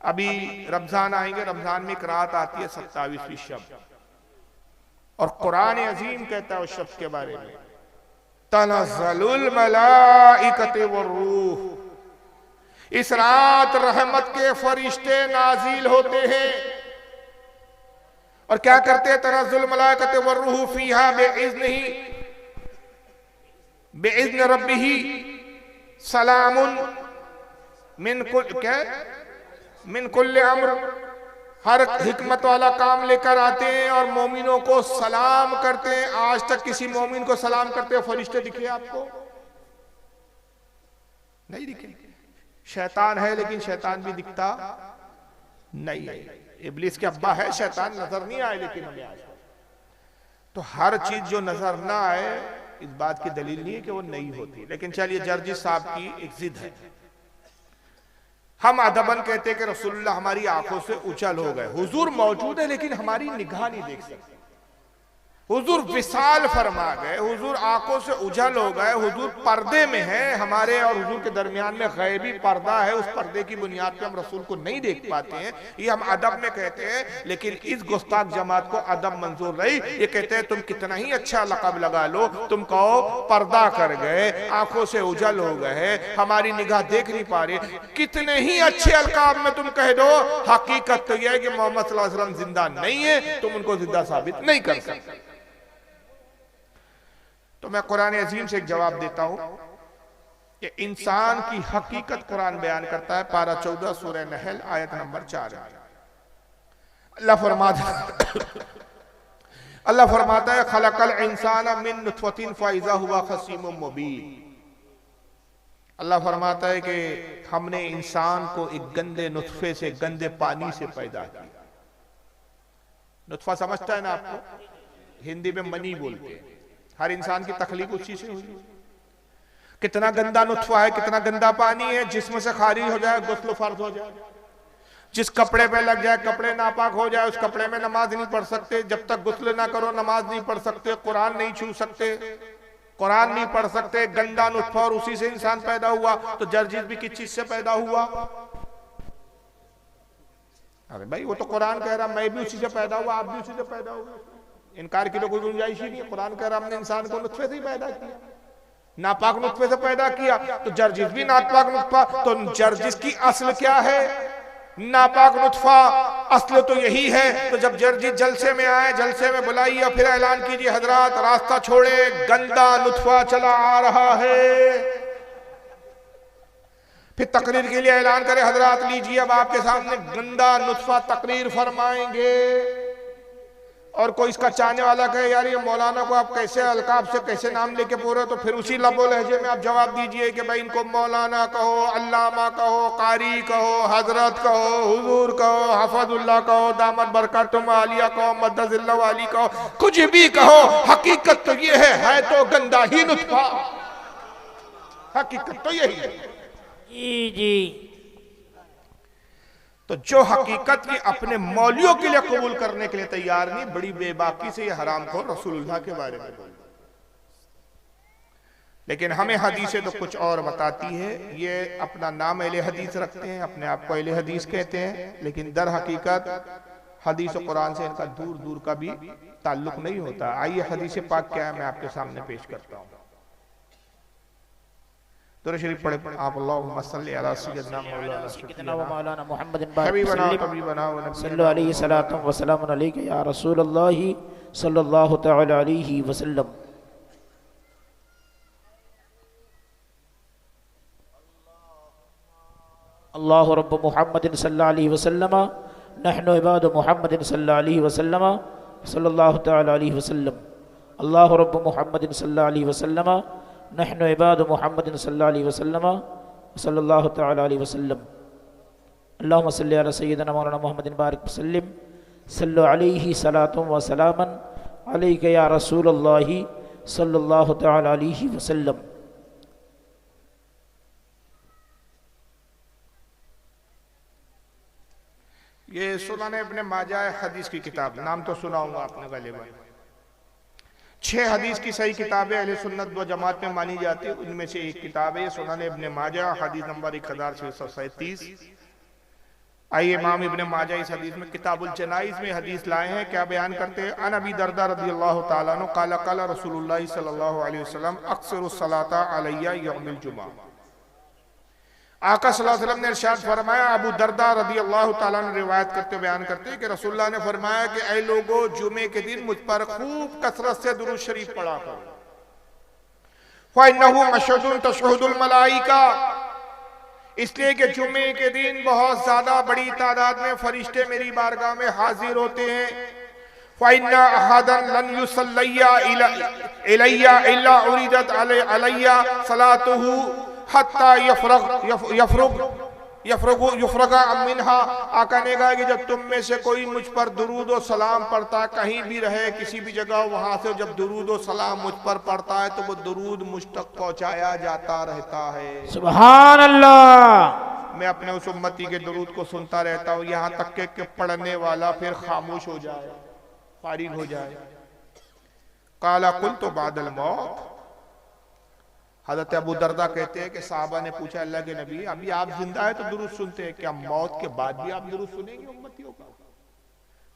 अभी रमजान आएंगे, रमजान में एक रात आती है 27वीं शब, और कुरान अजीम कहता है उस शब के बारे में, तनज़्ज़लुल मलाइकतु वर्रूह, इस रात रहमत के फरिश्ते नाजिल होते हैं। और क्या करते हैं? तनज़्ज़ुलुल मलाइकतु वर्रूह फीहा बिइज़्नि रब्बिही सलामुन मिन कुल्लि अम्र, हर हिकमत वाला काम लेकर आते हैं और मोमिनों को सलाम करते हैं। आज तक किसी मोमिन को सलाम करते हुए फरिश्ते दिखे आपको? नहीं दिखे। शैतान है लेकिन शैतान भी दिखता नहीं है। इब्लीस के अब्बा है शैतान, नजर नहीं आए लेकिन हमें आज। तो हर चीज जो नजर ना आए इस बात की दलील नहीं है कि वो नहीं होती। लेकिन चलिए, जर्जी साहब की एक जिद है। हम अदबन कहते हैं कि रसूलुल्लाह हमारी आंखों से उछल हो गए। हुजूर मौजूद है लेकिन हमारी निगाह नहीं देख सकते। हुजूर विशाल फरमा गए, हुजूर आंखों से उछल हो गए, हुजूर पर्दे में है। हमारे और हुजूर के दरमियान में गैबी पर्दा है, उस पर्दे की बुनियाद पे हम रसूल को नहीं देख पाते हैं। ये हम अदब में कहते हैं। लेकिन इस गुस्ताख जमात को अदब मंजूर नहीं। ये कहते हैं तुम कितना ही अच्छा लक़ब लगा लो, तुम कहो पर्दा कर गए, आंखों से उछल हो गए, हमारी निगाह देख नहीं पा रही। कितने ही अच्छे अलकाब में तुम कह दो, हकीकत तो यह है कि मोहम्मद सल्लल्लाहु अलैहि वसल्लम जिंदा नहीं है, तुम उनको जिंदा साबित नहीं कर सकते। तो मैं कुरान अजीम से एक जवाब देता हूं कि इंसान की हकीकत कुरान बयान करता है। पारा 14 सूरह नहल आयत नंबर 4। अल्लाह फरमाता है खलकल इंसान मिन नुतफतिन फइज़ा हुवा खसीमुम मुबीन। अल्लाह फरमाता है कि हमने इंसान को एक गंदे नुतफे से, गंदे पानी से पैदा किया। नुतफा समझता है ना आपको? हिंदी में मनी बोलते हैं। हर इंसान की तखलीक उसी से हुई। कितना गंदा नुतफा है, कितना गंदा पानी है, जिस्म से खारिज हो जाए गुस्ल फर्ज हो जाए। जिस कपड़े पे लग जाए, कपड़े नापाक हो जाए, उस कपड़े में नमाज नहीं पढ़ सकते। जब तक गुस्ल ना करो नमाज नहीं पढ़ सकते, कुरान नहीं छू सकते, कुरान नहीं पढ़ सकते। गंदा नुतफा, और उसी से इंसान पैदा हुआ। तो जर्जिस भी किस चीज से पैदा हुआ? अरे भाई, वो तो कुरान कह रहा मैं भी उसी से पैदा हुआ, आप भी उसी से पैदा हुए। इनकार की तो कोई गुंजाइश ही नहीं है। कुरान कह रहा हमने इंसान को नुतफे से ही पैदा किया, नापाक नुतफे से पैदा किया। तो जर्जिस भी नापाक नुतफा। तो जर्जिस की असल क्या है? नापाक नुतफा। असल तो यही है। तो जब जर्जिस जलसे में आए, जलसे में बुलाइए और फिर ऐलान कीजिए हजरात रास्ता छोड़े, गंदा नुतफा चला आ रहा है। फिर तकरीर के लिए ऐलान करे हजरात लीजिए अब आपके सामने गंदा नुतफा तकरीर फरमाएंगे। और कोई इसका चाहने वाला कहे यार ये मौलाना को आप कैसे अलकाब से कैसे नाम लेके पूरे, तो फिर उसी लबो लहजे में आप जवाब दीजिए कि भाई इनको मौलाना कहो, अल्लामा कहो, कारी कहो, हजरत कहो, हुजूर कहो, हफजुल्लाह कहो, दामद बरकतुम आलिया कहो, मद्दजिल्लाह वाली कहो, कुछ भी कहो, हकीकत तो ये है तो गंदा ही नुतफा। हकीकत तो यही है। जी जी। तो जो हकीकत ये अपने मौलियों के लिए कबूल करने के लिए तैयार नहीं, बड़ी बेबाकी से ये हराम को रसूलुल्लाह के बारे में बोल। लेकिन हमें हदीसें तो कुछ और बताती है। ये अपना नाम अहले हदीस रखते हैं, अपने आप को अहले हदीस कहते हैं, लेकिन दर हकीकत हदीस और कुरान से इनका दूर दूर का भी ताल्लुक नहीं होता। आइए हदीस पाक क्या है मैं आपके सामने पेश करता हूँ। दुरूद शरीफ पढ़े आप। अल्लाहुम्मा सल्लि अला सय्यिदना मौलाना मुहम्मद हबीबना तबीबना व सल्लल्लाहु अलैहि सलातु व सलाम अलैका या रसूलल्लाह सल्लल्लाहु तआला अलैहि वसल्लम। अल्लाहु रब्ब मुहम्मदिन सल्लल्लाहु अलैहि वसल्लम नहनु इबादु मुहम्मदिन सल्लल्लाहु अलैहि वसल्लम सल्लल्लाहु तआला अलैहि वसल्लम। अल्लाहु रब्ब मुहम्मदिन सल्लल्लाहु अलैहि वसल्लम नहनु इबादु मुहम्मदिन सल्लल्लाहु अलैहि वसल्लम सल्लल्लाहु तआला अलैहि वसल्लम। अल्लाहुम्मा सल्लि अला सय्यिदना मौलाना मुहम्मदिन बारिक वसल्लिम सल्लु अलैहि सलातु व सलामन अलैका या रसूलल्लाह सल्लल्लाहु तआला अलैहि वसल्लम। ये सुनन इब्ने माजा हदीस की किताब, नाम तो सुना होगा आपने गलिबन। 6 हदीस की सही किताबें अहले सुन्नत व जमात में मानी जाती है, उनमें से एक किताब है सुनन इब्ने माजा, हदीस नंबर 1637। आइए इमाम इब्ने माजा इस हदीस में किताबुल जनाइज में हदीस लाए हैं। क्या बयान करते हैं? अन अबी दरदा रदियल्लाहु ताला अन्हु काला काला रसूलुल्लाह सल्लल्लाहु अलैहि वसल्लम अक्सरुस सलाता अलैया यौमिल जुमा। आका सल्लल्लाहु अलैहि वसल्लम ने इरशाद फरमाया, अबू दरदा रदियल्लाहु ताला अन्हु रिवायत करते बयान करते हैं कि रसूलुल्लाह ने फरमाया कि ऐ लोगों, जुमे के दिन मुझ पर खूब कसरत से दुरूद शरीफ पढ़ा करो। फइन्नहु मशहुदुन तशहुदुल मलाइका, इसलिए कि जुमे के दिन बहुत ज्यादा बड़ी तादाद में फरिश्ते मेरी बारगाह में हाजिर होते हैं। फ़इन्ना अहदन लन युसल्लिया इलैया इल्ला उरिदत अलैया सलातुहु हत्ता यफरगा मिन्हा। आका ने कहा कि जब तुम में से कोई मुझ पर दुरूद और सलाम पढ़ता, कहीं भी रहे किसी भी जगह, वहां से जब दुरूद और सलाम मुझ पर पढ़ता है तो वो दुरूद मुझ तक पहुंचाया जाता रहता है। सुभान अल्लाह। मैं अपने उस उम्मती के दुरूद को सुनता रहता हूँ, यहाँ तक के पढ़ने वाला फिर खामोश हो जाए, फारिग हो जाए। काला कुल तो बादल मौत। हजरत अबू दरदा कहते हैं कि साहबा ने पूछा, अल्लाह के नबी, अभी आप जिंदा है तो दुरूद सुनते हैं, क्या मौत के बाद भी आप दुरूद सुनेंगे उम्मतियों का?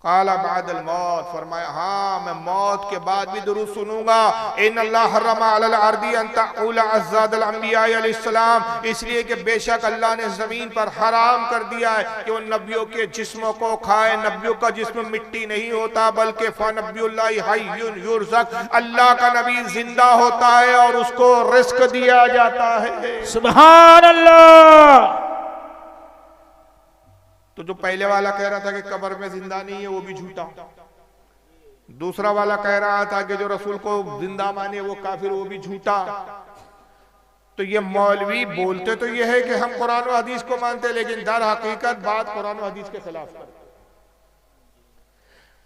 काला बादल मौत, फरमाया हाँ मैं मौत के बाद भी दुरूद सुनूंगा। इन्नल्लाह हर्रमा अलल अर्दी अन तऊला अज़्ज़ादल अंबिया अलैहिस्सलाम, इसलिए कि बेशक अल्लाह ने जमीन पर हराम कर दिया है कि उन नबियों के जिस्मों को खाए। नबियों का जिस्म मिट्टी नहीं होता, बल्कि फनबियुल्लाहि हय्युन युरज़क, अल्लाह का नबी जिंदा होता है और उसको रिस्क दिया जाता है। सुभान अल्लाह। तो जो पहले वाला कह रहा था कि कब्र में जिंदा नहीं है, वो भी झूठा। दूसरा वाला कह रहा था कि जो रसूल को जिंदा माने वो काफिर, वो भी झूठा। तो ये मौलवी बोलते तो ये है कि हम कुरान और हदीस को मानते, लेकिन दर हकीकत बात कुरान और हदीस के खिलाफ करते।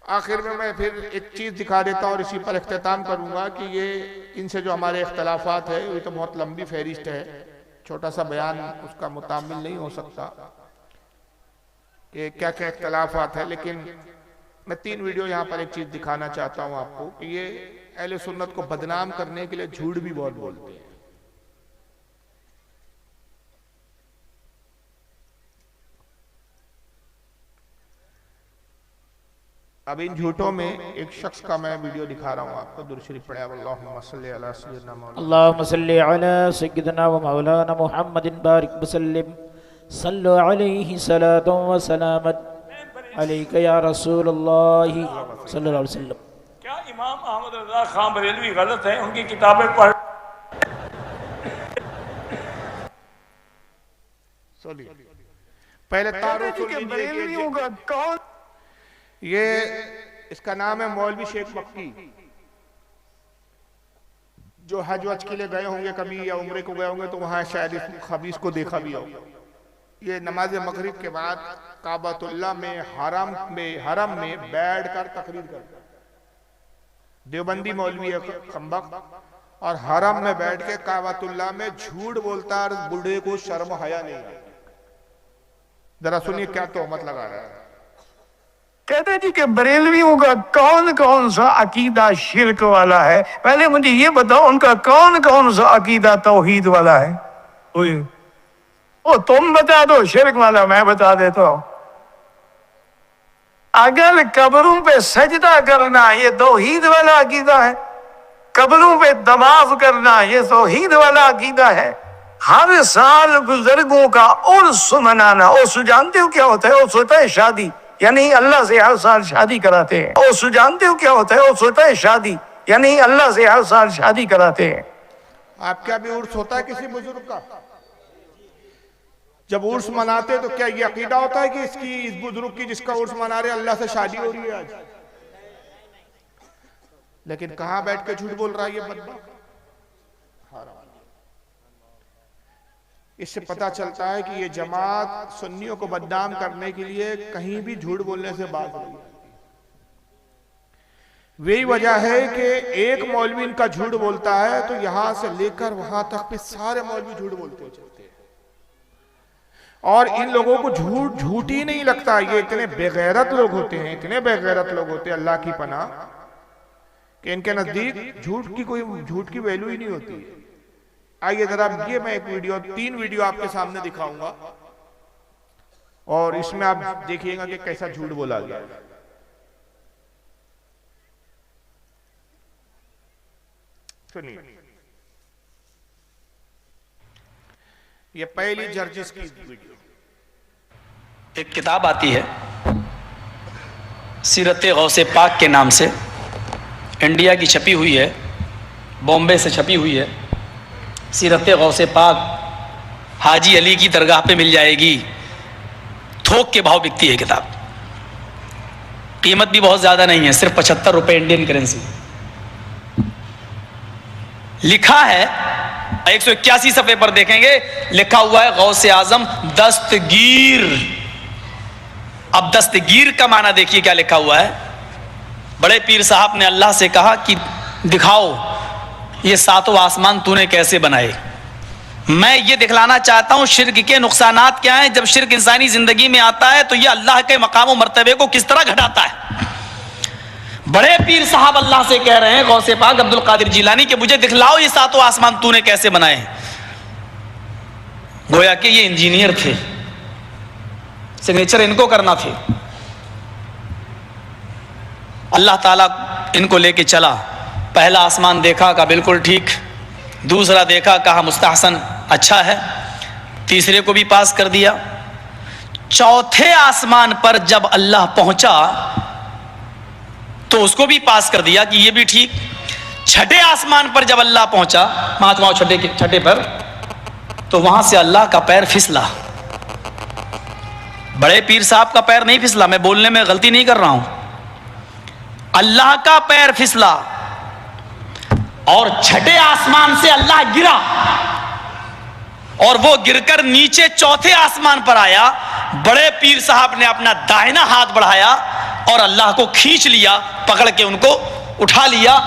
आखिर में मैं फिर एक चीज दिखा देता हूँ और इसी पर इख्तिताम करूंगा कि ये इनसे जो हमारे इख्तलाफात है, ये तो बहुत लंबी फहरिस्त है, छोटा सा बयान उसका मुतामिल नहीं हो सकता कि क्या क्या इख्तलाफात है। लेकिन मैं 3 वीडियो यहाँ पर एक चीज दिखाना चाहता हूँ आपको कि ये अहले सुन्नत को बदनाम करने के लिए झूठ भी बहुत बोलते हैं। अब इन झूठों में एक शख्स का मैं वीडियो दिखा रहा हूँ आपको। दुरूद शरीफ पढ़े, अल्लाहुम्मा सल्ली अला सय्यिदना मौलाना, अल्लाहुम्मा सल्ली अला सय्यिदना व मौलाना मुहम्मदिन बारिक वसल्लिम सल्लु अलैहि सलातुन व सलामत अलैका या रसूलुल्लाह सल्लल्लाहु अलैहि वसल्लम। क्या इमाम अहमद रज़ा खान बरेलवी गलत है? उनकी किताबें पढ़ पहले तारुफ सुन लीजिए। कौन ये? इसका नाम है मौलवी शेख मक्की, जो हज वज के लिए गए होंगे कभी या उम्रे को गए होंगे तो वहां शायद इस खबीस को देखा भी होगा। ये नमाज मगरिब के बाद काबतुल्लाह में हरम में बैठकर तकरीर करता है। देवबंदी मौलवी है कमबख्त, और हरम में बैठ के काबतुल्लाह में झूठ बोलता है। बूढ़े को शर्म हया नहीं आता। जरा सुनिए क्या तोहमत लगा रहा है। कहते जी कि बरेलवियों का कौन कौन सा अकीदा शिरक वाला है? पहले मुझे ये बताओ, उनका कौन कौन सा अकीदा तौहीद वाला है? ओ तुम बता दो शिरक वाला, मैं बता देता हूं। अगर कब्रों पे सजदा करना ये तौहीद वाला अकीदा है, कब्रों पे तवाफ करना ये तौहीद वाला अकीदा है, हर साल बुजुर्गों का उर्स मनाना, उर्स जानते हो क्या होता है? उर्स होता है शादी, यानी अल्लाह से हर साल शादी कराते हैं। उर्स जानते हो क्या होता है? उर्स होता है शादी, यानी अल्लाह से हर साल शादी कराते हैं। आपके यहाँ भी उर्स होता है किसी बुजुर्ग का? जब उर्स मनाते तो क्या ये अकीदा होता है कि इस बुजुर्ग की जिसका उर्स मना रहे अल्लाह से शादी हो रही है आज? लेकिन कहां बैठ के झूठ बोल रहा है ये बंदा। इससे पता चलता है कि ये जमात सुन्नियों को बदनाम करने के लिए कहीं भी झूठ बोलने से बात नहीं। वही वजह है कि एक मौलवी इनका झूठ बोलता है तो यहां से लेकर वहां तक पे सारे मौलवी झूठ बोलते चलते हैं, और इन लोगों को झूठ ही नहीं लगता। ये इतने बेगैरत लोग होते हैं, इतने बेगैरत लोग होते हैं अल्लाह की पनाह, कि इनके नजदीक झूठ की वैल्यू ही नहीं होती। आइए जरा ये मैं एक वीडियो 3 वीडियो आपके सामने दिखाऊंगा। और इसमें आप देखिएगा कि कैसा झूठ बोला गया। सुनिए, ये पहली जर्जिस की वीडियो। एक किताब आती है सीरत गौसे पाक के नाम से, इंडिया की छपी हुई है, बॉम्बे से छपी हुई है। सीरत गौसे पाक हाजी अली की दरगाह पे मिल जाएगी, थोक के भाव बिकती है किताब। कीमत भी बहुत ज़्यादा नहीं है, सिर्फ 75 रुपये इंडियन करेंसी। लिखा है 181 सफ़े पर देखेंगे, लिखा हुआ है गौसे आजम दस्तगीर। अब दस्तगीर का माना देखिए क्या लिखा हुआ है। बड़े पीर साहब ने अल्लाह से कहा कि दिखाओ ये सातों आसमान तूने कैसे बनाए। मैं ये दिखलाना चाहता हूं शिर्क के नुकसानात क्या हैं। जब शिर्क इंसानी जिंदगी में आता है तो ये अल्लाह के मकाम और मर्तबे को किस तरह घटाता है। बड़े पीर साहब अल्लाह से कह रहे हैं, गौसे पाक अब्दुल कादिर जिलानी, कि मुझे दिखलाओ ये सातों आसमान तूने कैसे बनाए। गोया कि ये इंजीनियर थे, सिग्नेचर इनको करना थे। अल्लाह ताला इनको लेके चला। पहला आसमान देखा, कहा बिल्कुल ठीक। दूसरा देखा, कहा मुस्तहसन, अच्छा है। तीसरे को भी पास कर दिया। चौथे आसमान पर जब अल्लाह पहुंचा तो उसको भी पास कर दिया कि ये भी ठीक। छठे आसमान पर जब अल्लाह पहुंचा, महात्माओं छठे पर, तो वहां से अल्लाह का पैर फिसला। बड़े पीर साहब का पैर नहीं फिसला, मैं बोलने में गलती नहीं कर रहा हूं, अल्लाह का पैर फिसला। और छठे आसमान से अल्लाह गिरा और वो गिरकर नीचे चौथे आसमान पर आया। बड़े पीर साहब ने अपना दाहिना हाथ बढ़ाया और अल्लाह को खींच लिया, पकड़ के उनको उठा लिया,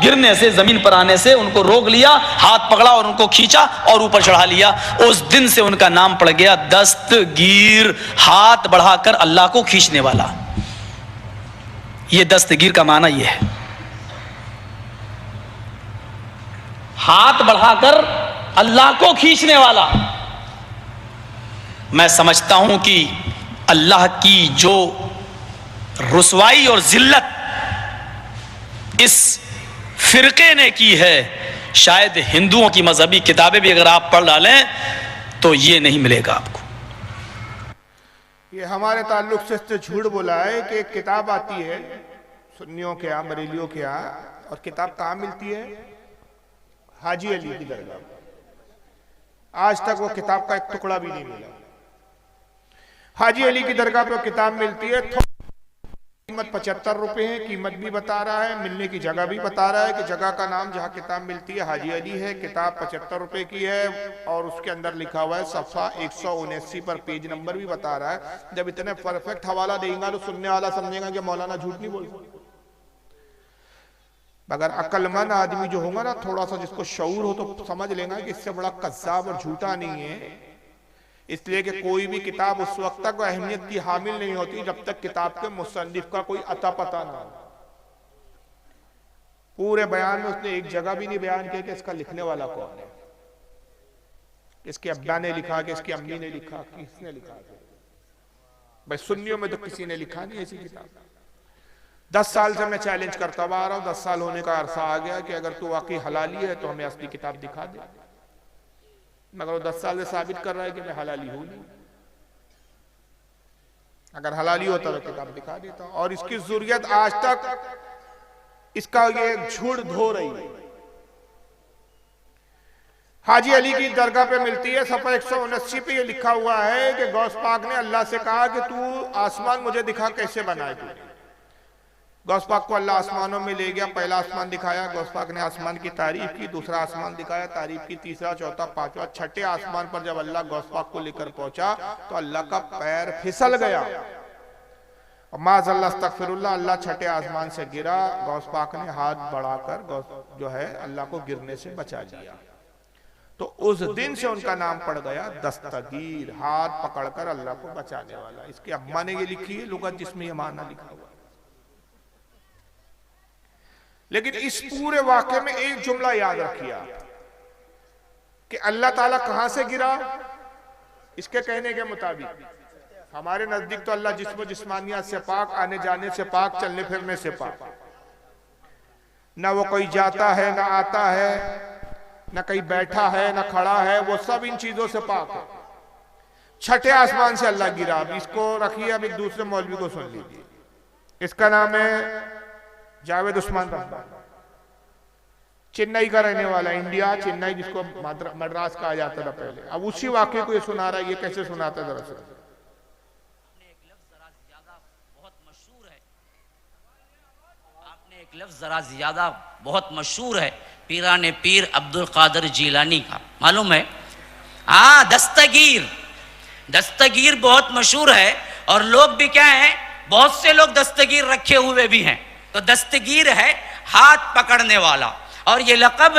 गिरने से, जमीन पर आने से उनको रोक लिया, हाथ पकड़ा और उनको खींचा और ऊपर चढ़ा लिया। उस दिन से उनका नाम पड़ गया दस्तगीर, हाथ बढ़ाकर अल्लाह को खींचने वाला। यह दस्तगीर का माना यह है, हाथ बढ़ाकर अल्लाह को खींचने वाला। मैं समझता हूं कि अल्लाह की जो रुसवाई और जिल्लत इस फिरके ने की है, शायद हिंदुओं की मजहबी किताबें भी अगर आप पढ़ डालें तो ये नहीं मिलेगा आपको। ये हमारे ताल्लुक से इससे झूठ बोला है कि एक किताब आती है सुन्नियों के यहाँ, बरेलियों के यहाँ, और किताब कहाँ मिलती है? हाजी अली की दरगाह। आज तक वो किताब का एक टुकड़ा भी नहीं मिला। हाजी अली की दरगाह पे किताब मिलती है, कीमत 75 रुपए है, कीमत भी बता रहा है, मिलने की जगह भी बता रहा है कि जगह का नाम जहां किताब मिलती है हाजी अली है, किताब 75 रुपए की है, और उसके अंदर लिखा हुआ है सफ़ा 179 पर पेज नंबर भी बता रहा है। जब इतने परफेक्ट हवाला देगा तो सुनने वाला समझेगा कि मौलाना झूठ नहीं बोल सकता। मगर अक्लमंद आदमी जो होगा ना, थोड़ा सा जिसको शऊर हो, तो समझ लेगा कि इससे बड़ा कज़्ज़ाब और झूठा नहीं है। इसलिए कि कोई भी किताब उस वक्त तक अहमियत की हामिल नहीं होती जब तक किताब के मुसन्निफ का कोई अता पता ना हो। पूरे बयान में उसने एक जगह भी नहीं बयान किया कि इसका लिखने वाला कौन है, इसके अब्बा ने लिखा कि इसकी अम्मी ने लिखा, किसने लिखा। भाई सुन्नियों में तो किसी ने लिखा नहीं ऐसी किताब। 10 साल से मैं चैलेंज करता हुआ आ रहा हूं, 10 साल होने का अरसा आ गया कि अगर तू वाकई हलाली है तो हमें असली किताब दिखा दे। मगर वो 10 साल से साबित कर रहा है कि मैं हलाली हूं नहीं। अगर हलाली होता तो किताब दिखा देता। और इसकी जरूरत आज तक इसका ये झूठ धो रही है। हाजी अली की दरगाह पे मिलती है, सफ़ा 179 पे ये लिखा हुआ है कि गौस पाक ने अल्लाह से कहा कि तू आसमान मुझे दिखा, कैसे बनाए तूने। गौस पाक को अल्लाह आसमानों में ले गया, पहला आसमान दिखाया, गौस पाक ने आसमान की तारीफ की, दूसरा आसमान दिखाया, तारीफ की, तीसरा, चौथा, पांचवा, छठे आसमान पर जब अल्लाह गौस पाक को लेकर पहुंचा तो अल्लाह का पैर फिसल गया। माज़अल्लाह अस्तगफिरुल्लाह, अल्लाह छठे आसमान से गिरा, गौस पाक ने हाथ बढ़ाकर जो है अल्लाह को गिरने से बचा दिया। तो उस दिन से उनका नाम पड़ गया दस्तगीर, हाथ पकड़कर अल्लाह को बचाने वाला। इसके अम्मा ने ये लिखी है लुगत जिसमें ये माना लिखा हुआ। लेकिन इस पूरे वाक़े में एक जुमला याद रखिए कि अल्लाह ताला कहां से गिरा। इसके कहने के मुताबिक हमारे नजदीक तो अल्लाह जिस्म जिस्मानियत से पाक, आने जाने से पाक, चलने फिरने से पाक। ना वो कोई जाता है ना आता है, ना कहीं बैठा है ना खड़ा है, वो सब इन चीजों से पाक है। छठे आसमान से अल्लाह गिरा। अब इसको रखिए, अब एक दूसरे मौलवी को सुन लीजिए। इसका नाम है जावेद उस्मान रहमान, चेन्नई का रहने वाला, इंडिया चेन्नई, जिसको मद्रास कहा जाता था पहले। अब उसी वाक्य को ये सुना रहा है। ये कैसे सुनाता है दरअसल? आपने एक लफ्ज जरा ज्यादा बहुत मशहूर है, पीराने पीर अब्दुल कादिर जिलानी का, मालूम है? हाँ, दस्तगीर। दस्तगीर बहुत मशहूर है और लोग भी क्या हैं, बहुत से लोग दस्तगीर रखे हुए भी हैं। तो दस्तगीर है हाथ पकड़ने वाला। और ये लक़ब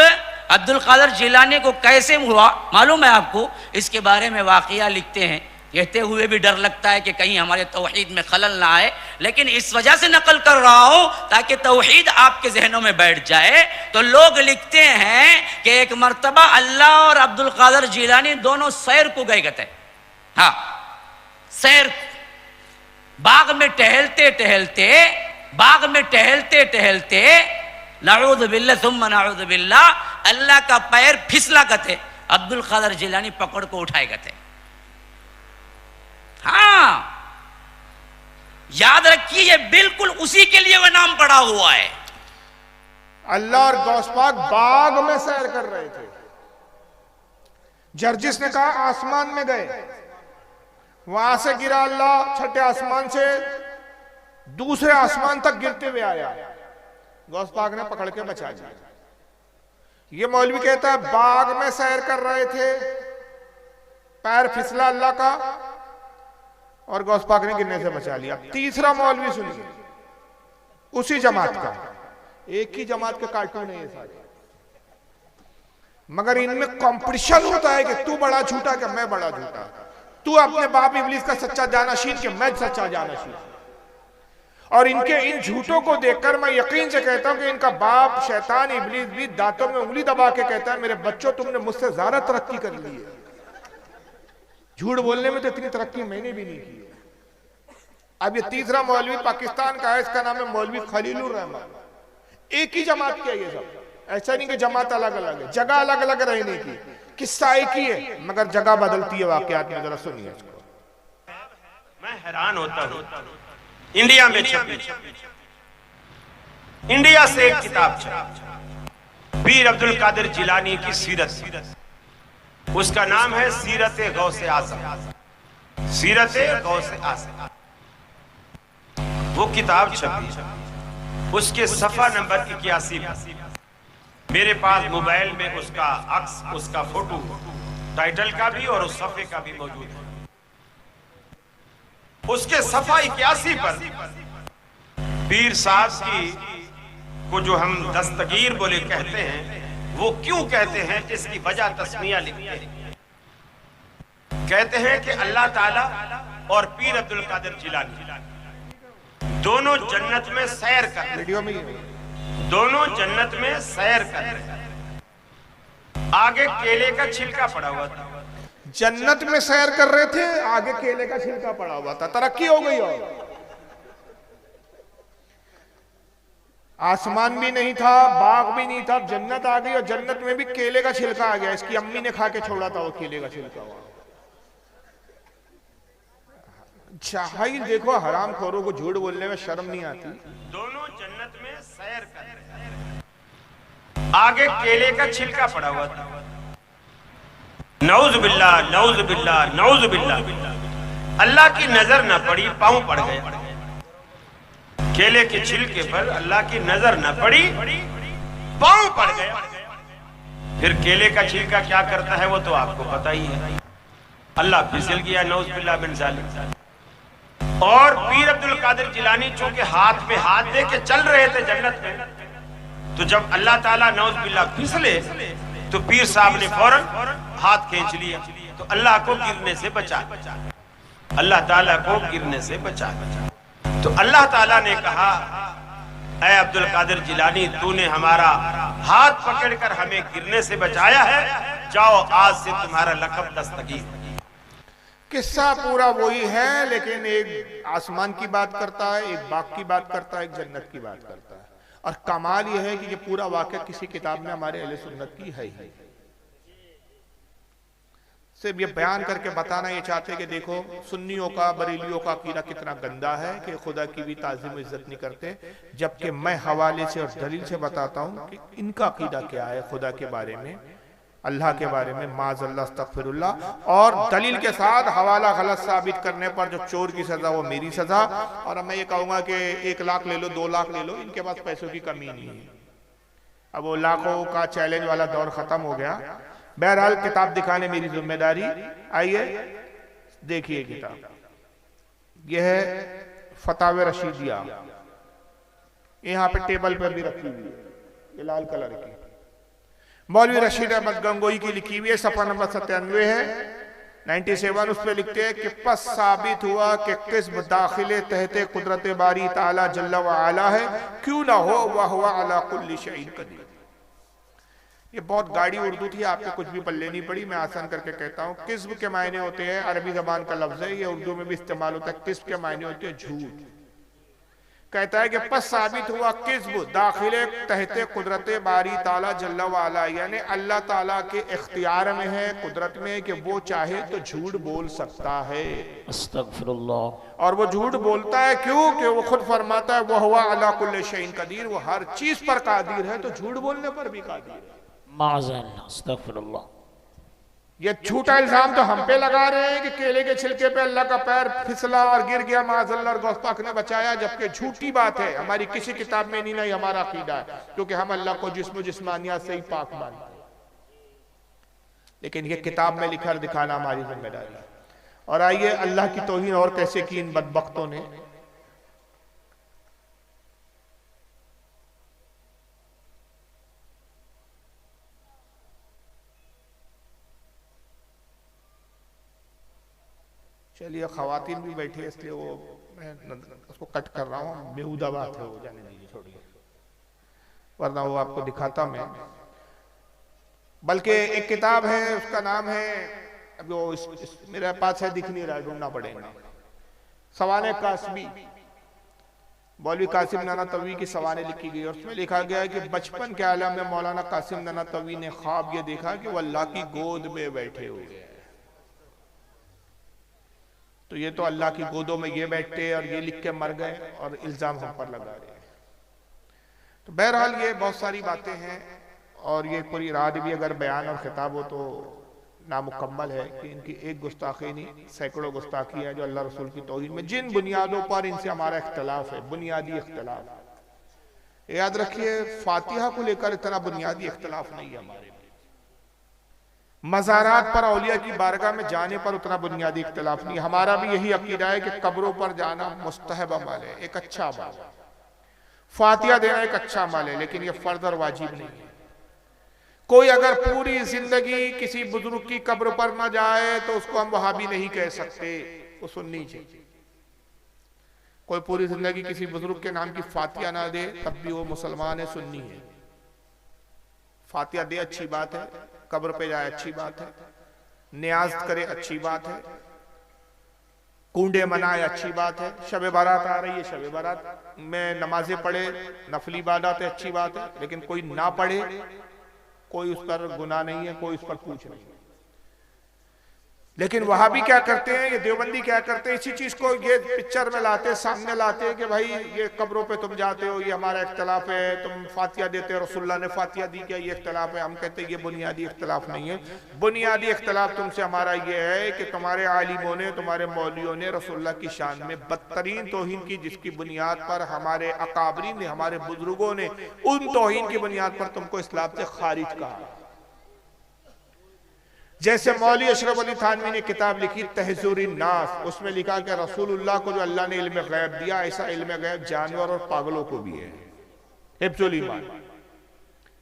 अब्दुल कादिर जिलानी को कैसे हुआ मालूम है आपको? इसके बारे में वाक़िया लिखते हैं। कहते हुए भी डर लगता है कि कहीं हमारे तौहीद में खलल ना आए, लेकिन इस वजह से नकल कर रहा हूं ताकि तौहीद आपके जहनों में बैठ जाए। तो लोग लिखते हैं कि एक मर्तबा अल्लाह और अब्दुल कादिर जिलानी दोनों सैर को गए थे। हाँ, सैर, बाग में टहलते टहलते, बाग में टहलते टहलते, नाऊज़ बिल्लाह सुम्मा नाऊज़ बिल्लाह, अल्लाह का पैर फिसला करते, अब्दुल कादिर जिलानी पकड़ को उठाए गए। हाँ, याद रखिए, ये बिल्कुल उसी के लिए वह नाम पड़ा हुआ है। अल्लाह और गौस पाक बाग में सैर कर रहे थे। जर्जिस ने कहा आसमान में गए, वहां से गिरा अल्लाह, छठे आसमान से दूसरे आसमान तक गिरते हुए आया, गौस पाक ने पकड़ के बचा दिया। ये मौलवी कहता है बाग में सैर कर रहे थे, पैर फिसला अल्लाह का और गौस पाक ने गिरने से बचा लिया। तीसरा मौलवी सुनिए, उसी जमात का, एक ही जमात के कार्टून है ये सारे, मगर इनमें कंपटीशन होता है कि तू बड़ा झूठा कि मैं बड़ा झूठा, तू अपने बाप इब्लीस का सच्चा जानशीन कि मैं सच्चा जानशीन। और इनके इन झूठों को देखकर मैं यकीन से कहता हूं कि इनका बाप शैतान इब्लीस भी दांतों में उंगली दबा के कहता है मेरे बच्चों तुमने मुझसे ज्यादा तरक्की कर ली है, झूठ बोलने में तो इतनी तरक्की मैंने भी नहीं की है। अब ये तीसरा मौलवी पाकिस्तान का है, इसका नाम है मौलवी खलीलुर रहमान। एक ही जमात की है ये सब, ऐसा नहीं कि जमात अलग अलग है, जगह अलग अलग रहने की, किस्सा एक ही है मगर जगह बदलती है वाकयात में। जरा सुनिए इसको। मैं हैरान होता हूं, इंडिया में छपी, इंडिया से एक किताब छपी पीर अब्दुल कादिर जिलानी की सीरत, उसका नाम है सीरत गौसे आज़म, सीरत गौसे आज़म। वो किताब छपी, उसके सफा नंबर 81 मेरे पास मोबाइल में उसका अक्स, उसका फोटो, टाइटल का भी और उस सफे का भी मौजूद है। उसके सफा 81 पर पीर साहब की को जो हम दस्तगीर बोले कहते हैं, वो क्यों कहते हैं इसकी वजह तस्मिया लिखते हैं। कहते हैं कि अल्लाह ताला और पीर अब्दुल कादिर जिलानी दोनों जन्नत में सैर कर रहे, वीडियो में दोनों जन्नत में सैर कर रहे। आगे केले का छिलका पड़ा हुआ था, जन्नत में सैर कर रहे थे, आगे केले का छिलका पड़ा हुआ था, तरक्की हो गई। और आसमान भी नहीं था, बाग भी नहीं था, जन्नत आ गई और जन्नत में भी केले का छिलका आ गया। इसकी अम्मी ने खा के छोड़ा था वो केले का छिलका। जाहिल देखो, हराम खोरों को झूठ बोलने में शर्म नहीं आती। दोनों जन्नत में सैर कर रहे, आगे केले का छिलका पड़ा हुआ था। नऊज़ बिल्लाह, नऊज़ बिल्लाह, नऊज़ बिल्लाह। अल्लाह की नजर न पड़ी, पांव पड़ गया। केले के छिलके पर अल्लाह की नजर न पड़ी, पांव पड़ गया। फिर केले का छिलका क्या करता है वो तो आपको पता ही है। अल्लाह फिसल गया, नऊज़ बिल्लाह बिन ज़ालिम। और पीर अब्दुल कादिर जिलानी चूंकि हाथ पे हाथ दे के चल रहे थे जन्नत में, तो जब अल्लाह ताला नऊज़ बिल्लाह फिसले तो पीर साहब ने फौरन हाथ खींच लिया, तो अल्लाह को गिरने से बचा, अल्लाह ताला को गिरने से बचा। तो अल्लाह ताला ने कहा, ऐ अब्दुल कादिर जिलानी, तूने हमारा हाथ पकड़कर हमें गिरने से बचाया है, जाओ आज से तुम्हारा लक़ब दस्तगीर। किस्सा पूरा वही है, लेकिन एक आसमान की बात करता है, एक बाग की बात करता है, एक जन्नत की बात करता है। और कमाल यह है कि ये पूरा वाक़या किसी किताब में हमारे अहले सुन्नत की है ही। सिर्फ ये बयान करके बताना ये चाहते कि देखो सुन्नियों का, बरेलियों का अकीदा कितना गंदा है कि खुदा की भी ताज़ीम इज्जत नहीं करते, जबकि मैं हवाले से और दलील से बताता हूँ कि इनका अकीदा क्या है खुदा के बारे में, अल्लाह के बारे में, माज़अल्लाह अस्तग़फिरुल्लाह, और दलील के साथ हवाला गलत साबित करने पर जो चोर की सजा वो मेरी सजा। और मैं ये कहूँगा कि 1 लाख ले लो, 2 लाख ले लो, इनके पास पैसों की कमी नहीं है। अब वो लाखों का चैलेंज वाला दौर खत्म हो गया। बहरहाल किताब दिखाने मेरी जिम्मेदारी। आइए देखिए किताब, यह है फतावे रशीदिया, यहाँ पे टेबल पर भी रखी हुई है, ये लाल कलर की, मौलवी रशीद अहमद गंगोई की लिखी हुई है, सफा नंबर 97 है, 97। उस पर लिखते हैं कि पस साबित हुआ कि किस्म दाखिले तहते कुदरत बारी ताला जल्ला व आला है, क्यों ना हो वह हुआ अला कुल्ली शैइन कदीर। ये बहुत गाढ़ी उर्दू थी, आपको कुछ भी पल्ले नहीं पड़ी, मैं आसान करके कहता हूँ। किस्म के मायने होते हैं, अरबी जबान का लफ्ज है, ये उर्दू में भी इस्तेमाल होता है। किस्म के मायने होते हैं झूठ। कहता है कि पस साबित हुआ किस्म दाखिले तहते कुदरत बारी ताला जल्ला वाला, यानी अल्लाह ताला के इख्तियार में है, कुदरत में, कि वो चाहे तो झूठ बोल सकता है। अस्तगफिरुल्लाह। और वो झूठ बोलता है क्यों? कि वो खुद फरमाता है वह हुआ अला कुल्ली शैइन कदीर, वो हर चीज पर कादिर है, तो झूठ बोलने पर भी कादिर है। माज़अल्लाह, अस्तगफिरुल्लाह। ये झूठा इल्जाम तो हम पे लगा रहे हैं कि केले के छिलके पे अल्लाह का पैर फिसला और गिर गया, माज़अल्लाह, और गौस पाक ने बचाया, जबकि झूठी बात है, हमारी किसी किताब में नहीं हमारा अकीदा है, क्योंकि हम अल्लाह को जिस्म जिस्मानियत से ही पाक मानते हैं। लेकिन ये किताब में लिखा दिखाना हमारी जिम्मेदारी है। और आइए अल्लाह की तौहीन और कैसे की इन बदबख्तों ने। चलिए खवातीन भी बैठी है, इसलिए वो मैं उसको कट कर रहा हूँ, बेहुदा बात है वो, जाने दीजिए, छोड़िए, वरना वो आपको दिखाता मैं। बल्कि एक किताब है, उसका नाम है, अब वो मेरे पास है, दिख नहीं रहा, ढूंढना पड़ेगा, सवाने कासमी, मौलवी कासिम नानातवी की सवाने लिखी गई, और उसमें लिखा गया है कि बचपन के आलम में मौलाना कासिम नानातवी ने ख्वाब ये देखा कि वो अल्लाह की गोद में बैठे हुए हैं। तो ये तो अल्लाह की गोदों में ये बैठते और ये लिख के मर गए और इल्जाम हम पर लगा रहे हैं। तो बहरहाल ये बहुत सारी बातें हैं, और ये पूरी रात भी अगर बयान और खिताब हो तो नामुकम्मल है कि इनकी एक गुस्ताखी नहीं, सैकड़ों गुस्ताखी है जो अल्लाह रसूल की तौहीन में, जिन बुनियादों पर इनसे हमारा इख्तलाफ है, बुनियादी इख्तलाफ। याद रखिए, फातिहा को लेकर इतना बुनियादी इख्तलाफ नहीं है हमारे, मज़ारात पर औलिया की बारगाह में जाने पर उतना बुनियादी इख्तलाफ नहीं। हमारा भी यही अकीदा है कि कब्रों पर जाना मुस्तहब अमल है, एक अच्छा अमल है, फातिहा देना एक अच्छा अमल है, लेकिन यह फर्ज और वाजिब नहीं है। कोई अगर पूरी जिंदगी किसी बुजुर्ग की कब्र पर ना जाए तो उसको हम वहाबी नहीं कह सकते, वो सुन्नी चाहिए। कोई पूरी जिंदगी किसी बुजुर्ग के नाम की फातिहा ना दे तब भी वो मुसलमान है, सुन्नी है। फातिहा दे अच्छी बात है, कब्र पे जाए अच्छी बात है, नियाज करे अच्छी बात है, कूंडे मनाए अच्छी बात है, शब बारात आ रही है, शब बारात में नमाजें पढ़े, नफली इबादत है, अच्छी बात है, लेकिन कोई ना पढ़े, कोई उस पर गुनाह नहीं है, कोई उस पर पूछ नहीं है। लेकिन वहां भी क्या करते हैं, ये देवबंदी क्या करते हैं, इसी चीज को ये पिक्चर में लाते, सामने लाते हैं कि भाई ये कब्रों पे तुम जाते हो, ये हमारा इख्तलाफ है, तुम फातिहा देते हो, रसूलुल्लाह ने फातिहा दी क्या, ये इख्तलाफ है। हम कहते हैं ये बुनियादी इख्तलाफ नहीं है। बुनियादी इख्तलाफ तुमसे हमारा ये है कि तुम्हारे आलिमों ने, तुम्हारे मौलवियों ने रसूलुल्लाह की शान में बदतरीन तौहीन की, जिसकी बुनियाद पर हमारे अकाबरीन ने, हमारे बुजुर्गों ने उन तौहीन की बुनियाद पर तुमको इस्लाम से खारिज कहा। जैसे मौलवी अशरफ अली थानवी ने किताब लिखी तहज़ुरुन नास, उसमें लिखा कि रसूलुल्लाह को जो अल्लाह ने इल्म गैब दिया, ऐसा इल्म गैब जानवर और पागलों को भी है। हिफ्ज़ुल ईमान,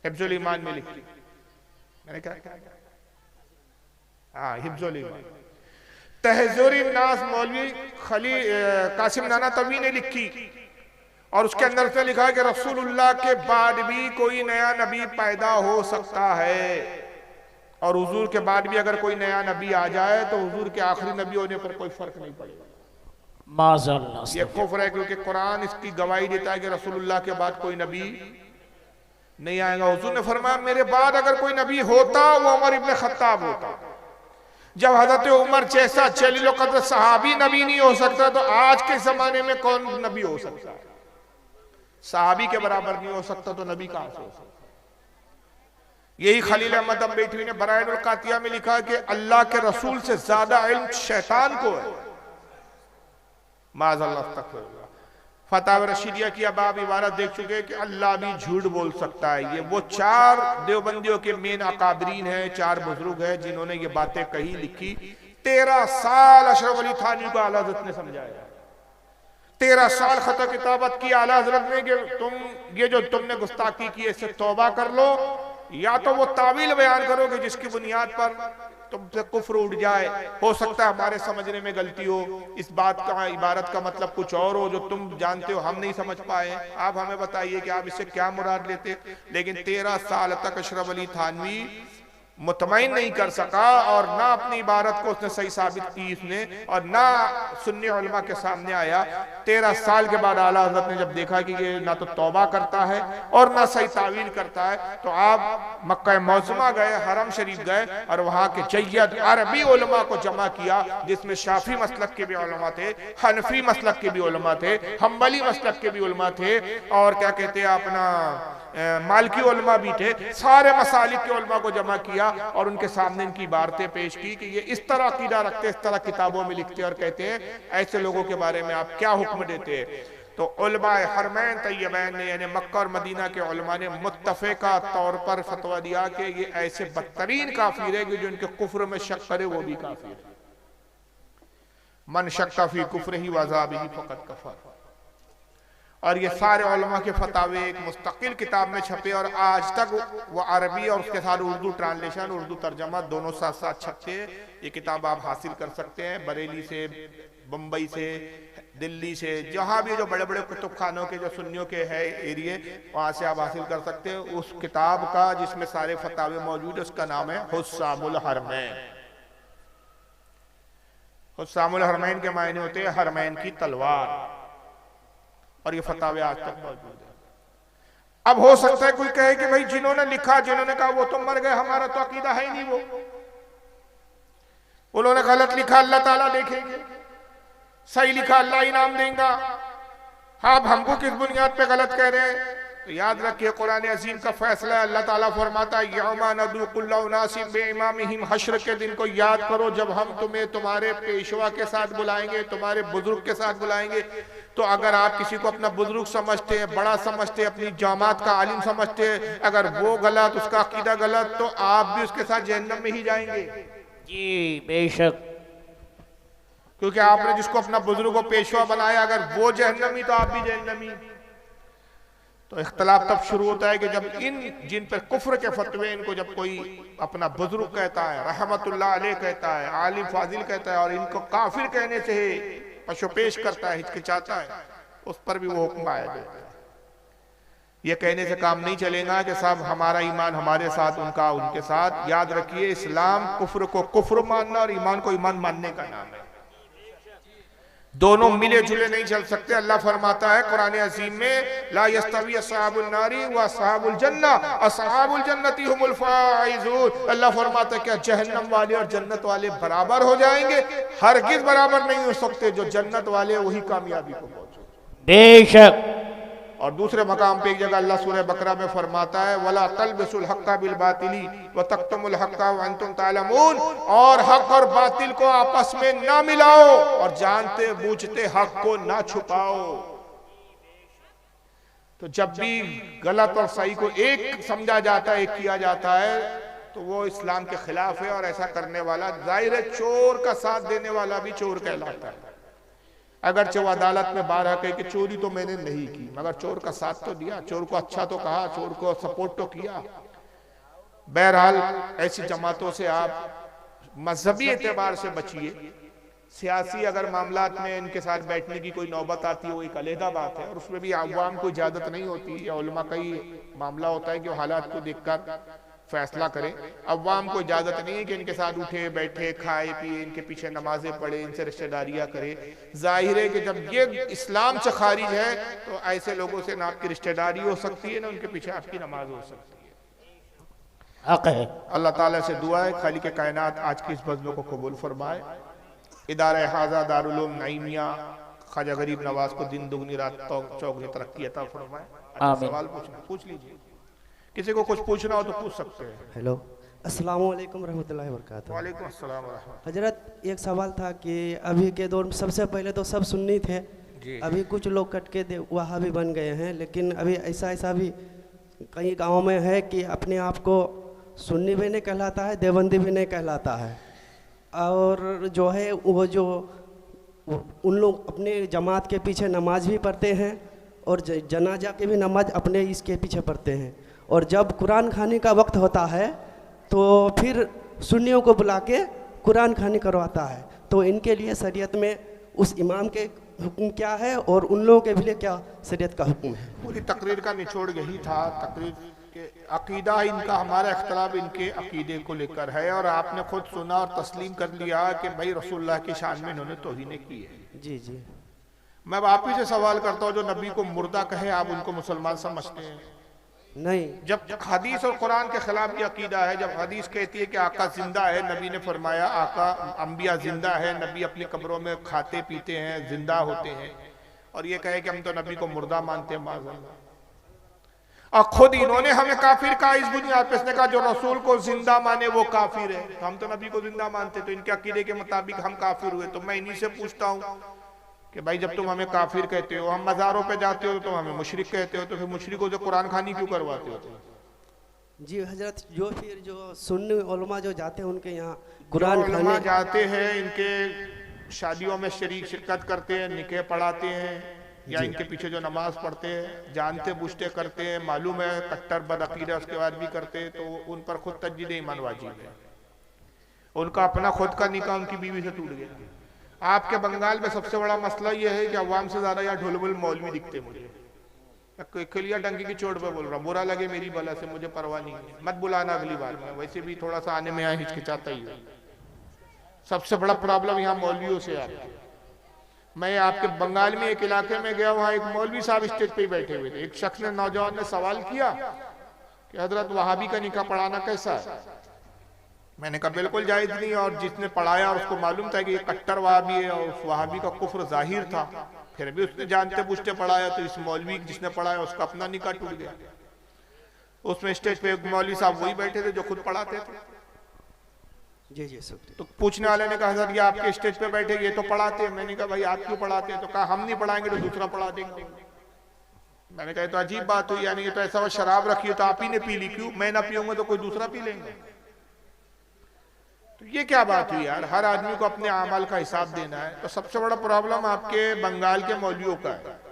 हिफ्ज़ुल ईमान में लिखी, मैंने क्या कहा, हाँ, हिफ्ज़ुल ईमान। तहज़ुरुन नास मौलवी कासिम नानातवी ने लिखी, और उसके अंदर से लिखा कि रसूलुल्लाह के बाद भी कोई नया नबी पैदा हो सकता है, और हुजूर के बाद भी अगर कोई नया नबी आ जाए तो हुजूर के आखिरी नबी होने पर कोई फर्क नहीं पड़ेगा। माज़अल्लाह। ये कुफ्र है, क्योंकि कुरान इसकी गवाही देता है कि रसूलुल्लाह के बाद कोई नबी नहीं आएगा। हुजूर ने फरमाया मेरे बाद अगर कोई नबी होता वो उमर इब्न खत्ताब होता। जब हजरत उमर जैसा जलील कद्र सहाबी नबी नहीं हो सकता तो आज के जमाने में कौन नबी हो सकता है? सहाबी के बराबर नहीं हो सकता तो नबी कहां से हो सकता? यही खलील अहमद अम्बेठवी ने बराइनुल कातिया में लिखा कि अल्लाह के रसूल से ज्यादा इल्म शैतान को है। माज़अल्लाह तकफिरुल्लाह। फताव रशीदिया की अब आप इबारत देख चुके कि अल्लाह भी झूठ बोल सकता है। ये वो चार देवबंदियों के मेन अकाबरीन हैं, चार बुजुर्ग हैं जिन्होंने ये बातें कही लिखी। 13 साल अशरफ अली थानवी को आला हज़रत ने समझाया, 13 साल खता किताबत की आला हज़रत ने कि तुम ये जो तुमने गुस्ताखी की इससे तौबा कर लो, या तो वो तावील बयान करोगे जिसकी बुनियाद पर तुमसे कुफ्र उठ जाए। हो सकता है हमारे समझने में गलती हो, इस बात का इबारत का मतलब कुछ और हो जो तुम जानते हो हम नहीं समझ पाए। आप हमें बताइए कि आप इससे क्या मुराद लेते। लेकिन 13 साल तक अशरफ अली थानवी मुतमईन नहीं कर सका और ना अपनी इबारत को उसने सही साबित की इसने, और ना सुन्नी उलमा के सामने आया। 13 साल के बाद आला हज़रत ने जब देखा कि ये ना तो तौबा करता है और ना सही तावील करता है, तो आप मक्का मौज़मा गए, हरम शरीफ गए और वहाँ के जय्यद अरबी उलमा को जमा किया, जिसमें शाफी मसलक के भी उलमा थे, हनफी मसलक के भी उलमा थे, हम्बली मसलक के भी उलमा थे, और क्या कहते हैं अपना मालकी उलमा भी थे। सारे मसालिक के उलमा को जमा किया और उनके सामने इनकी इबारतें पेश की कि ये इस तरह अकीदा रखते, इस तरह किताबों में लिखते और कहते हैं, ऐसे लोगों के बारे में आप क्या हुक्म देते हैं? तो उलमाए हरमैन तैयबैन ने यानी मक्का और मदीना के उलमा ने मुत्तफ़िका तौर पर फतवा दिया कि ये ऐसे बदतरीन काफिर है कि जो इनके कुफ्र में शक करे वो भी काफिर है। मन शक्का फी कुफ्रिही व अज़ाबिही फ़क़द कफ़र। और ये सारे उलमा के फतावे एक मुस्तकिल किताब में छपे और आज तक वो अरबी और उसके साथ उर्दू ट्रांसलेशन, उर्दू तर्जमा दोनों साथ साथ छपते हैं। ये किताब आप हासिल कर सकते हैं बरेली से, बम्बई से, दिल्ली से, जहाँ भी जो बड़े बड़े कुतुब खानों के जो सुन्नियों के है एरिए, वहाँ से आप हासिल कर सकते हैं। उस किताब का जिसमें सारे फतावे मौजूद है उसका नाम है हुस्सामुल हरमैन। हुस्सामुल हरमैन के मायने होते हैं हरमैन की तलवार, और ये फतावे आज तक मौजूद है। अब हो सकता है कोई कहे कि भाई जिन्होंने लिखा, जिन्होंने कहा वो तो मर गए, हमारा तो अकीदा है ही नहीं, वो उन्होंने गलत लिखा, अल्लाह ताला देखेंगे, सही लिखा अल्लाह इनाम देगा। आप हमको किस बुनियाद पे गलत कह रहे हैं? तो याद रखिए कुरान अजीम का फैसला है। अल्लाह ताला फरमाता है यौमा नदू कुल्लु उनासिम बिइमामिहिम, हश्र के दिन को याद करो जब हम तुम्हें तुम्हारे पेशवा के साथ बुलाएंगे, तुम्हारे बुजुर्ग के साथ बुलाएंगे। तो अगर आप किसी को अपना बुजुर्ग समझते हैं, बड़ा समझते हैं, अपनी जमात का आलिम समझते हैं, अगर वो गलत, उसका अकीदा गलत, तो आप भी उसके साथ जहन्नम में ही जाएंगे। जी बेशक, क्योंकि आपने जिसको अपना बुजुर्ग को पेशवा बनाया, अगर वो जहन्नमी तो आप भी जहन्नमी। तो इख्तलाफ तब शुरू होता है कि जब इन जिन पर कुफ्र के फतवे, इनको जब कोई अपना बुजुर्ग कहता है, रहमतुल्लाह अलैह कहता है, आलिम फाजिल कहता है, और इनको काफिर कहने से पशुपेश करता है, हिचकिचाता है, उस पर भी वो हुक्म आया जाता है। ये कहने से काम नहीं चलेगा कि साहब हमारा ईमान हमारे साथ, उनका उनके साथ। याद रखिए इस्लाम कुफ्र को कुफ्र मानना और ईमान को ईमान मानने का नाम है। दोनों मिले जुले नहीं चल सकते। अल्लाह फरमाता है कुरान अजीम में ला यस्तवी अस्हाबुन नारी व अस्हाबुल जन्ना अस्हाबुल जन्नती हुमुल फाइजून। अल्लाह फरमाता है क्या जहन्नम वाले और जन्नत वाले बराबर हो जाएंगे? हरगिज बराबर नहीं हो सकते। जो जन्नत वाले वही कामयाबी को पहुंचे बेशक। और दूसरे मकाम पे एक जगह अल्लाह सूरह बकरा में फरमाता है वला तलबिसुल हक्का बिल बातिली व तक्तमुल हक्का व अंतुम तालमून, और हक और बातिल को आपस में ना मिलाओ और जानते बूझते हक को ना छुपाओ। तो जब भी गलत और सही को एक समझा जाता है, एक किया जाता है, तो वो इस्लाम के खिलाफ है। और ऐसा करने वाला जाहिर है चोर का साथ देने वाला भी चोर कहलाता है। अगरचे वो अदालत में बारह कहे कि चोरी तो मैंने नहीं की, मगर चोर का साथ तो दिया, चोर को अच्छा तो कहा, चोर को सपोर्ट तो किया। बहरहाल ऐसी जमातों से आप मजहबी एतबार से बचिए। सियासी अगर मामलात में इनके साथ बैठने की कोई नौबत आती है वो एक अलहदा बात है, और उसमें भी अवाम को इजाजत नहीं होती है। उलमा का ही मामला होता है कि वो हालात को देखकर फैसला करे। अवाम को इजाजत नहीं है कि इनके साथ उठे बैठे खाए पिए, इनके पीछे नमाजें पढ़े, इनसे रिश्तेदारियां करे। जाहिर है कि जब ये इस्लाम से खारिज है तो ऐसे लोगों से ना आपकी रिश्तेदारी हो सकती है ना उनके पीछे आपकी नमाज हो सकती है। हक है। अल्लाह ताला से दुआ है खाली के कायनात आज की इस बज़्म को कबूल फरमाए। इदारा हाजा दारुल उलूम नईमिया ख्वाजा गरीब नवाज को दिन दुगनी रात चौगनी तरक्की अता फरमाए। आमीन। सवाल पूछ लीजिए, किसी को कुछ पूछना हो तो पूछ सकते हैं। हेलो, अस्सलामु अलैकुम रहमतुल्लाहि व बरकातुहू। वालेकुम अस्सलाम व रहमतुल्लाह। हजरत, एक सवाल था कि अभी के दौर में सबसे पहले तो सब सुन्नी थे, अभी कुछ लोग कट के वहाबी बन गए हैं, लेकिन अभी ऐसा भी कई गाँव में है कि अपने आप को सुन्नी भी नहीं कहलाता है, देवबंदी भी नहीं कहलाता है, और जो है वो जो उन लोग अपने जमात के पीछे नमाज भी पढ़ते हैं और जनाजा के भी नमाज अपने इसके पीछे पढ़ते हैं, और जब कुरान खानी का वक्त होता है तो फिर सुन्नियों को बुला के कुरान खानी करवाता है। तो इनके लिए शरीयत में उस इमाम के हुक्म क्या है और उन लोगों के लिए क्या शरीयत का हुक्म है? पूरी तकरीर का निचोड़ यही था। तकरीर के अकीदा इनका, हमारा इख्तलाफ इनके अकीदे को लेकर है, और आपने खुद सुना और तस्लीम कर लिया कि भाई रसूलुल्लाह की शान में इन्होंने तौहीन की है। जी जी। मैं आप ही से सवाल करता हूँ, जो नबी को मुर्दा कहे आप उनको मुसलमान समझते हैं? नहीं। जब हदीस और कुरान के खिलाफ ये अकीदा है, जब हदीस कहती है कि आका जिंदा है, नबी ने फरमाया आका अंबिया जिंदा है, नबी अपनी कब्रों में खाते पीते हैं, जिंदा होते हैं, और ये कहे कि हम तो नबी को मुर्दा मानते हैं माज़अल्लाह, और खुद इन्होंने हमें काफिर कहा इस बुनियाद पे, इसने कहा जो रसूल को जिंदा माने वो काफिर है, तो हम तो नबी को जिंदा मानते, तो इनके अकीदे के मुताबिक हम काफिर हुए। तो मैं इन्हीं से पूछता हूँ कि भाई जब तुम हमें काफिर कहते हो, हम मज़ारों पे जाते हो तो तुम हमें मुशरिक कहते हो, तो फिर मुशरिकों से कुरान खानी क्यों करवाते हो? जी हजरत, जो फिर जो सुन्नी उलमा जो जाते हैं उनके यहाँ कुरान खाने जाते हैं, इनके शादियों में शिरकत करते हैं, निकाह पढ़ाते हैं, या इनके पीछे जो नमाज पढ़ते हैं जानते बूझते करते हैं, मालूम है कट्टर बदअकीदा उसके बाद भी करते हैं, तो उन पर खुद तजदीद ईमान वाजिब है। उनका अपना खुद का निकाह उनकी बीवी से टूट गया। आपके बंगाल में सबसे बड़ा मसला यह है कि अवाम से ज्यादा यहाँ ढोलबुल मौलवी दिखते मुझे। खिलिया डंकी की चोट पे बोल रहा हूँ, बुरा लगे मेरी बला से मुझे परवाह नहीं है, मत बुलाना अगली बार में। वैसे भी थोड़ा सा आने में यहाँ हिचकिचाता ही है। सबसे बड़ा प्रॉब्लम यहाँ मौलवियों से आता है। मैं आपके बंगाल में एक इलाके में गया, वहाँ एक मौलवी साहब स्टेज पे ही बैठे हुए थे। एक शख्स ने, नौजवान ने सवाल किया कि हजरत वहाबी का निकाह पढ़ाना कैसा है? मैंने कहा बिल्कुल जायज नहीं, और जिसने पढ़ाया और उसको मालूम था कि ये कट्टर वहाबी है और उस वहाबी का कुफ्र जाहिर था, फिर भी उसने जानते पूछते पढ़ाया, तो इस मौलवी जिसने पढ़ाया उसका अपना निकाह टूट गया। उसमें स्टेज पे एक मौलवी साहब वही बैठे थे जो खुद पढ़ाते थे। जी जी सब। तो पूछने वाले ने कहा हजरत ये आपके स्टेज पे बैठे ये तो पढ़ाते हैं। मैंने कहा भाई आप क्यों पढ़ाते हैं? तो कहा हम नहीं पढ़ाएंगे तो दूसरा पढ़ा देंगे। मैंने कहा तो अजीब बात हुई, यानी ये तो ऐसा शराब रखी है तो आप ही ने पी ली, क्यों मैं ना पीऊंगा तो कोई दूसरा पी लेंगे? तो ये क्या बात हुई यार? हर आदमी को अपने अमाल का हिसाब देना है। तो सबसे बड़ा प्रॉब्लम आपके बंगाल के मौलवियों का है।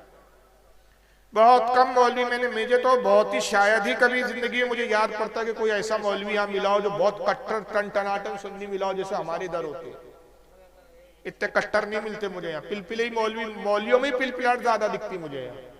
बहुत कम मौलवी मुझे तो बहुत ही शायद ही कभी जिंदगी में मुझे याद पड़ता कि कोई ऐसा मौलवी यहाँ मिला हो जो बहुत कट्टर टन सुन्नी मिला हो, जैसे हमारे इधर होते। इतने कट्टर नहीं मिलते मुझे यहाँ। पिलपिले ही मौलवियों में ही पिलपिलाट ज्यादा दिखती मुझे यहाँ।